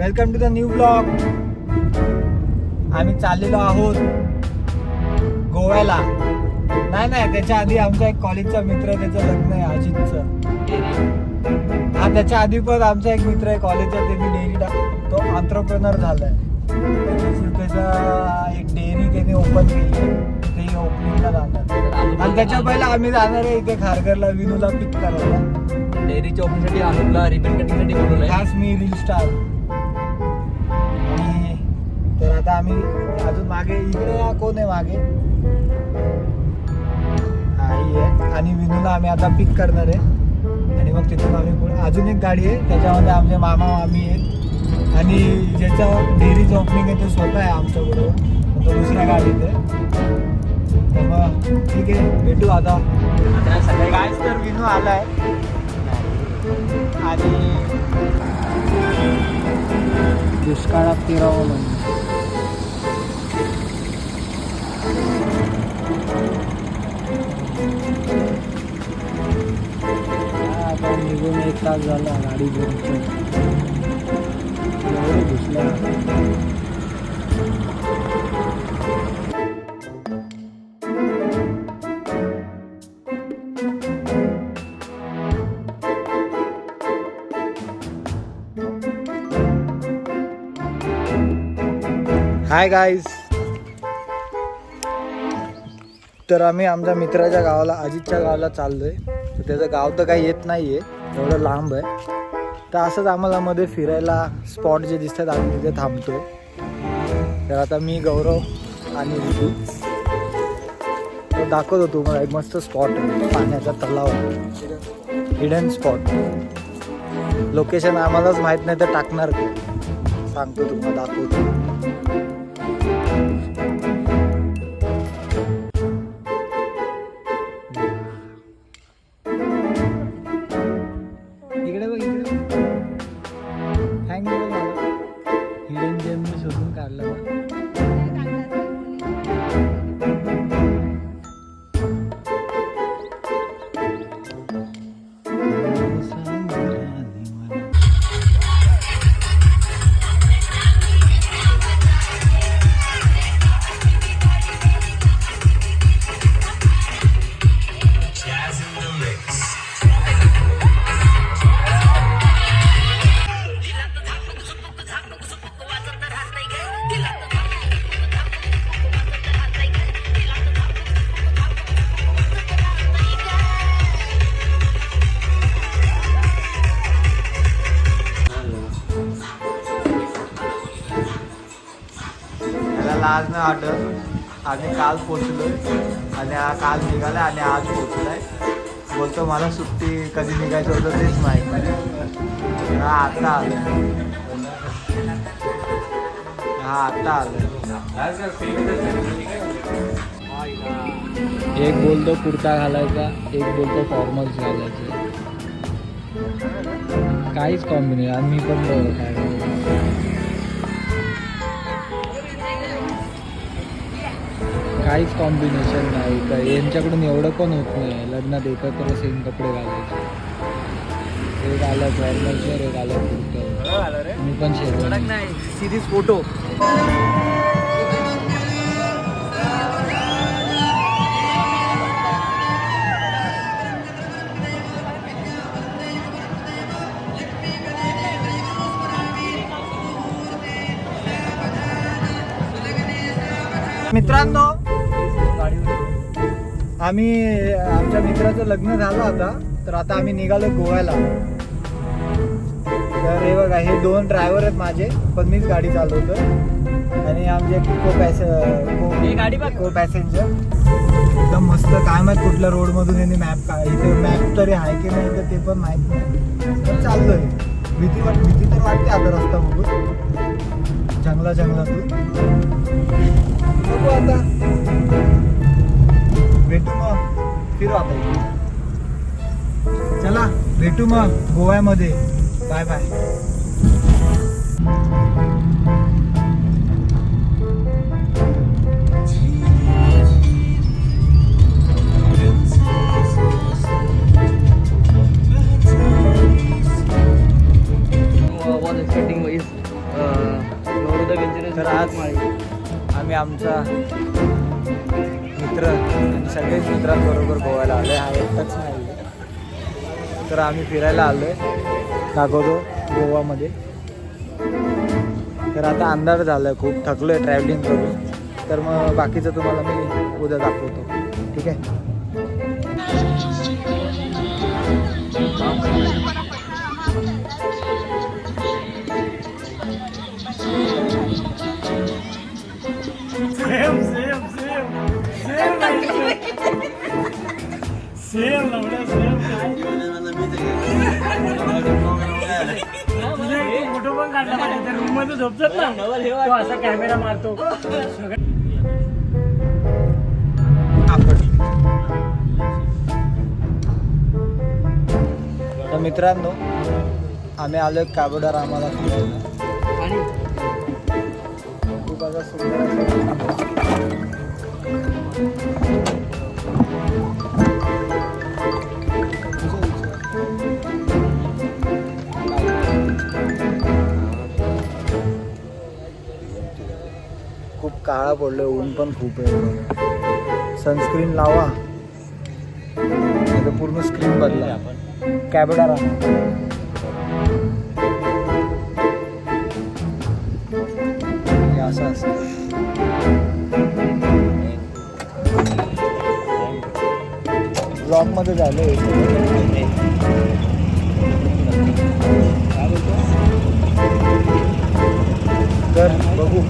Welcome to the new blog. आम्ही चाललेलो आहोत गोव्याला. नाही त्याच्या आधी आमचा एक कॉलेजचा मित्र आहे, त्याचं लग्न आहे अजितचं. हा त्याच्या आधी पण आमचा एक मित्र आहे कॉलेजचा, त्यांनी डेअरी तो एंटरप्रेनर झालाय. त्याचा एक डेअरी त्याने ओपन केली, ते ओपनिंगला जाणार. आणि त्याच्या पहिला आम्ही जाणार आहे इथे खारघरला विनूला पिक करायला. डेअरीच्या ओपनिंगसाठी अनुपला रिबन कटिंगसाठी बोलवलंय. खास मी रील स्टार. आणि तर आता आम्ही अजून मागे इकडे कोण आहे मागे, आई आहे. आणि विनूला आम्ही आता पिक करणार आहे आणि मग तिथून आम्ही पुढे अजून एक गाडी आहे, त्याच्यामध्ये आमचे मामा मामी आहेत. आणि ज्याचं डेअरीचं ओपनिंग आहे ते स्वतः आहे आमच्याबरोबर, तो दुसऱ्या गाडीत आहे. तर मग ठीक आहे, भेटू आता सगळे. गाईज तर विनू आलाय आणि दुष्काळात फिरावं म्हणून आपण निघून 1 तास झाला गाडी घेऊन. एवढे घुसल्या. हाय गाईज, तर आम्ही आमच्या मित्राच्या गावाला, अजितच्या गावाला चाललोय. तर त्याचं गाव तर काही येत नाही आहे, एवढं लांब आहे. तर असंच आम्हाला मध्ये फिरायला स्पॉट जे दिसतात आम्ही तिथे थांबतो. तर आता मी, गौरव आणि ऋतू दाखवतो तुम्हाला एक मस्त स्पॉट आहे, पाण्याचा तलाव, हिडन स्पॉट. लोकेशन आम्हालाच माहीत नाही तर टाकणार ते, सांगतो तुम्हाला, दाखवतो. इकडे बघ, इकडे हँग बघ मला, हिडन जेम मी शोधून काढलं. आज नाही वाटत, आम्ही काल पोचलोय आणि काल निघाला आणि आज पोचलाय. बोलतो मला सुट्टी कधी निघायचं होतं तेच माहीत नाही. हा आता आलं, हा आता आलं. एक बोलतो कुर्ता घालायचा, एक बोलतो फॉर्मल्स घालायचं. काहीच कॉम्बिनेशन. आणि मी पण काय काहीच कॉम्बिनेशन नाही. तर यांच्याकडून एवढं पण होत नाही लग्नात एकत्र सेम कपडे घालायचे. एक आलं फॉर्मल्सवर, एक आलं कुर्ता. मी पण शेरवानी नाही, सिरीज फोटो. मित्रांनो, आम्ही आमच्या मित्राचं लग्न झालं आता, तर आता आम्ही निघालो गोव्याला. तर हे बघा, हे 2 ड्रायव्हर आहेत माझे, पण मीच गाडी चालवतो. आणि आमचे को पॅसेंजर एकदम मस्त. काय माहीत कुठल्या रोडमधून यांनी मॅप इथे मॅप तरी आहे की नाही तर ते पण माहीत नाही. पण चाललोय. भीती तर वाटते आता रस्ता बघून, जंगलातून. बघू आता, भेटू मग, फिरू आता. चला भेटू मग गोव्यामध्ये. Bye bye. was expecting is तर आज आम्ही आमचा मित्र आणि सगळेच मित्रांबरोबर गोव्याला आलो आहे. हा एकटाच नाही, तर आम्ही फिरायला आलो आहे दाखवतो गोवामध्ये. तर आता अंधार झाला आहे, खूप थकलो आहे ट्रॅव्हलिंग करून. तर मग बाकीचं तुम्हाला मी उद्या दाखवतो, ठीक आहे. फोटो पण काढला पाहिजे रूम मध्ये झोपतात ना, तो असा कॅमेरा मारतो. तर मित्रांनो, आम्ही आलो काबोडार आम्हाला फिरायला. खूप असा सुंदर असं खूप काळा पडलोय, ऊन पण खूप आहे. सनस्क्रीन लावा, नाही पूर्ण स्क्रीन बदला. आपण कॅबोडार असं असतं. ब्लॉग मध्ये झालं तर बघू.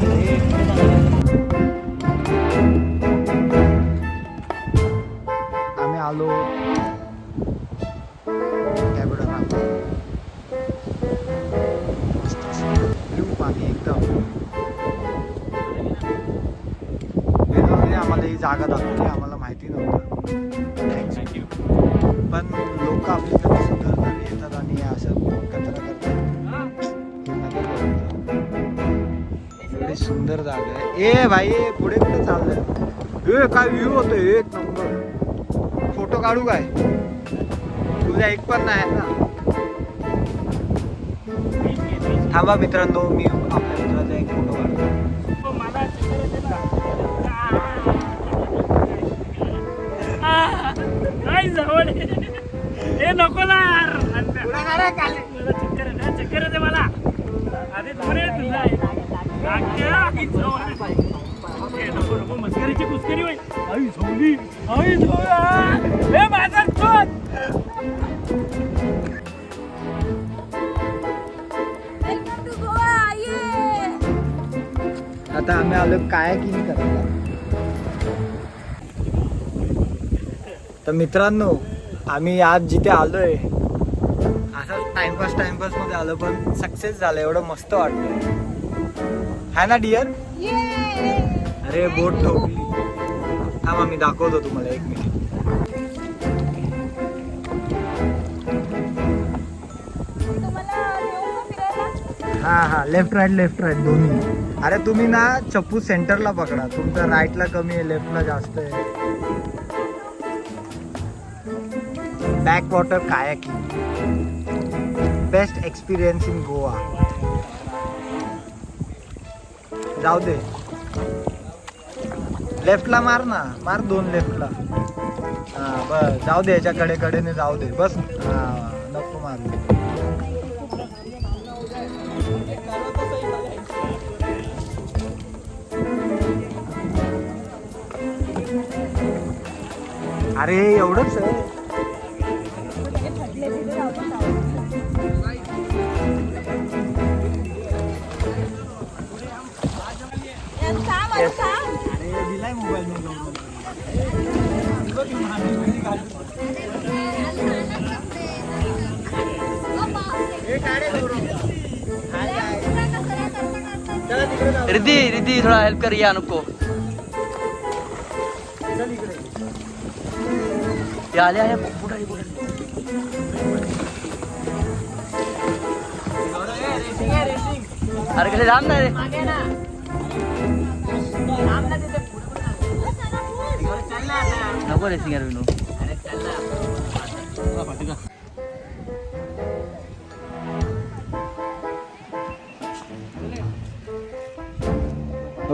आम्ही आलो ब्लू पाणी एकदम. आम्हाला ही जागा दाखवली, आम्हाला माहिती नव्हतं. थँक्यू. पण लोक आपली कधी सुधारणार येतात आणि असं कचरा करतात. एवढी सुंदर जागा आहे. ए भाई पुढे कुठे चाललंय? ए काय व्ह्यू होतो, एक नंबर. फोटो काढू काय? तुझा एक पण नाही ना. थांबा मित्रांनो, मी आपल्या मित्राचा एक फोटो काढतो. हे नको ना चक्कर येते मला. अरे नको नको मस्करीची कुस्करी होईल. आई झोली आई झोला माझा चोट. आता आम्ही आलो कायाकिंग करायला. तर मित्रांनो, आम्ही आज जिथे आलोय असं टाइमपास मध्ये आलो, पण सक्सेस झालं. एवढं मस्त वाटतंय, है ना डिअर? अरे बोट ठोकली. थांबा मी दाखवतो तुम्हाला, एक मिनिट. हा लेफ्ट राईट दोन्ही. अरे तुम्ही ना चप्पू सेंटरला पकडा, तुमचा राईटला कमी आहे, लेफ्टला जास्त आहे. Back water kayaking, best experience in Goa. जाऊ दे, लेफ्टला मार ना, मार 2 लेफ्टला. हा बस, जाऊ दे, याच्या कडेने जाऊ दे बस. हा नको मारू. अरे एवढंच आहे. अरे दिलाय मोबाईल रिद्धी थोडा हेल्प कर, या नको. आले पुढे. अरे कसे जाम ना रे. नको रेसिंग यार विनू.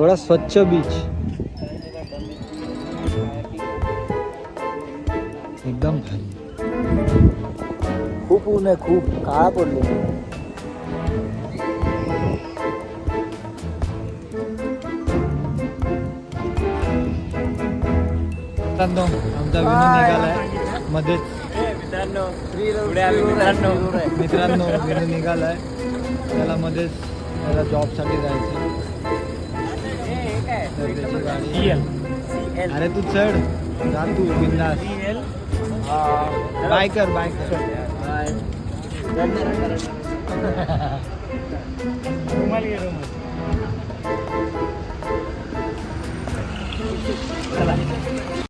एवढा स्वच्छ बीच, एकदम भारी. खूप ऊन आहे, खूप काळा पडलो. मित्रांनो आमचा विनू निघालाय मध्येच. मित्रांनो विनू निघालाय, त्याला मध्येच त्याला जॉबसाठी जायचं. तर त्याची गाडी. अरे तू चढ, जा तू बिंदास. बाय कर, बाय कर. रुमाल घे, रुमाल.